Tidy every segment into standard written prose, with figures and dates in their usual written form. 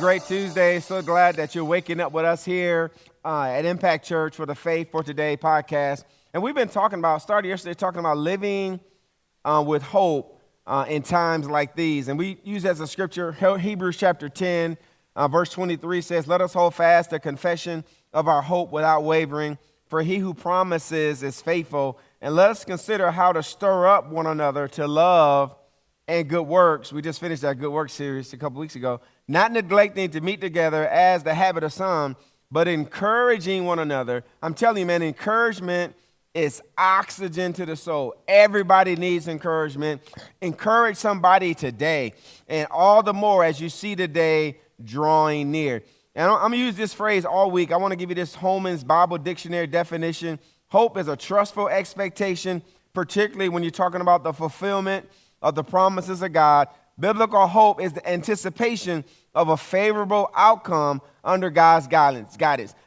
great Tuesday. So glad that you're waking up with us here at Impact Church for the Faith for Today podcast. And we've been started yesterday talking about living with hope in times like these. And we use as a scripture, Hebrews chapter 10, verse 23 says, "Let us hold fast the confession of our hope without wavering, for he who promises is faithful. And let us consider how to stir up one another to love and good works." We just finished that good works series a couple weeks ago. "Not neglecting to meet together as the habit of some, but encouraging one another." I'm telling you, man, encouragement is oxygen to the soul. Everybody needs encouragement. Encourage somebody today, and all the more as you see the day drawing near. And I'm going to use this phrase all week. I want to give you this Holman's Bible Dictionary definition. Hope is a trustful expectation, particularly when you're talking about the fulfillment of the promises of God. Biblical hope is the anticipation of a favorable outcome under God's guidance.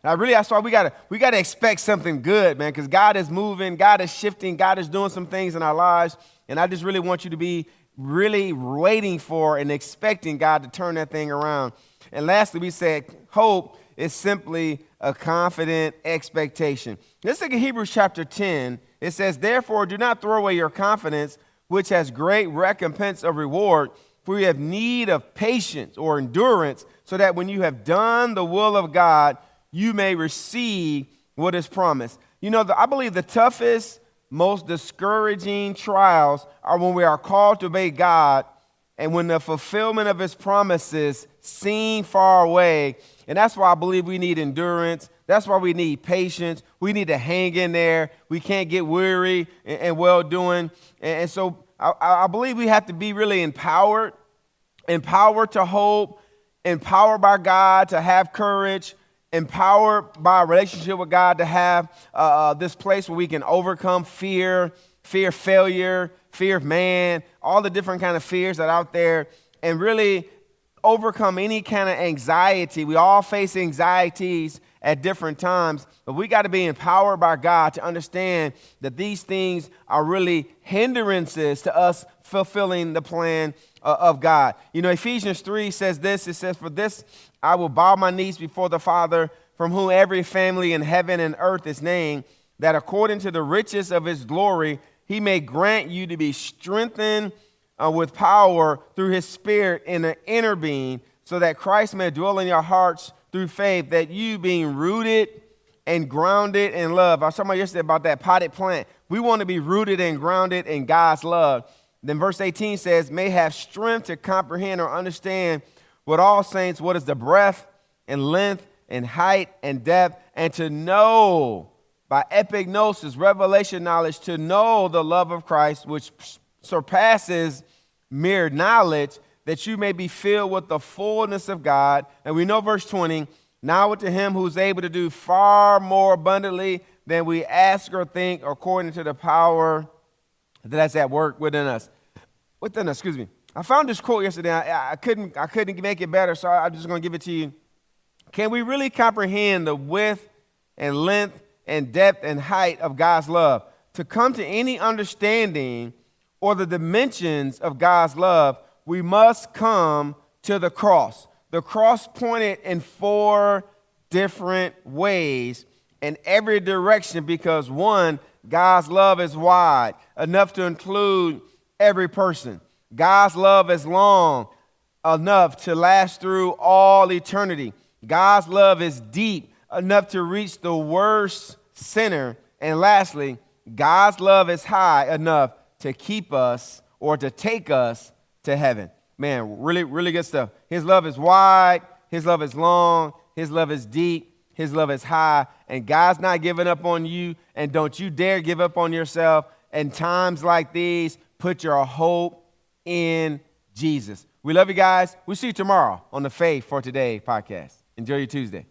Now, really, that's why we gotta expect something good, man, because God is moving, God is shifting, God is doing some things in our lives, and I just really want you to be really waiting for and expecting God to turn that thing around. And lastly, we said hope is simply a confident expectation. Let's look at Hebrews chapter 10. It says, "Therefore, do not throw away your confidence, which has great recompense of reward, for you have need of patience or endurance, so that when you have done the will of God, you may receive what is promised." You know, I believe the toughest, most discouraging trials are when we are called to obey God and when the fulfillment of his promises seem far away. And that's why I believe we need endurance. That's why we need patience. We need to hang in there. We can't get weary and well-doing. And so I believe we have to be really empowered to hope, empowered by God to have courage, empowered by a relationship with God to have this place where we can overcome fear of failure, fear of man, all the different kind of fears that are out there, and really overcome any kind of anxiety. We all face anxieties at different times, but we got to be empowered by God to understand that these things are really hindrances to us fulfilling the plan of God. You know, Ephesians 3 says this. It says, "For this I will bow my knees before the Father, from whom every family in heaven and earth is named, that according to the riches of his glory, he may grant you to be strengthened with power through his Spirit in the inner being, so that Christ may dwell in your hearts through faith, that you being rooted and grounded in love." I was talking about yesterday about that potted plant. We want to be rooted and grounded in God's love. Then verse 18 says, "May have strength to comprehend or understand with all saints what is the breadth and length and height and depth, and to know by epignosis, revelation knowledge, to know the love of Christ, which surpasses mere knowledge, that you may be filled with the fullness of God." And we know verse 20, "Now unto him who's able to do far more abundantly than we ask or think, according to the power that's at work within us." I found this quote yesterday. I couldn't make it better, so I'm just going to give it to you. Can we really comprehend the width and length and depth and height of God's love? To come to any understanding or the dimensions of God's love, we must come to the cross. The cross pointed in 4 different ways in every direction, because one, God's love is wide, enough to include every person. God's love is long, enough to last through all eternity. God's love is deep, enough to reach the worst sinner. And lastly, God's love is high, enough to keep us or to take us to heaven. Man, really, really good stuff. His love is wide. His love is long. His love is deep. His love is high. And God's not giving up on you. And don't you dare give up on yourself. In times like these, put your hope in Jesus. We love you guys. We'll see you tomorrow on the Faith for Today podcast. Enjoy your Tuesday.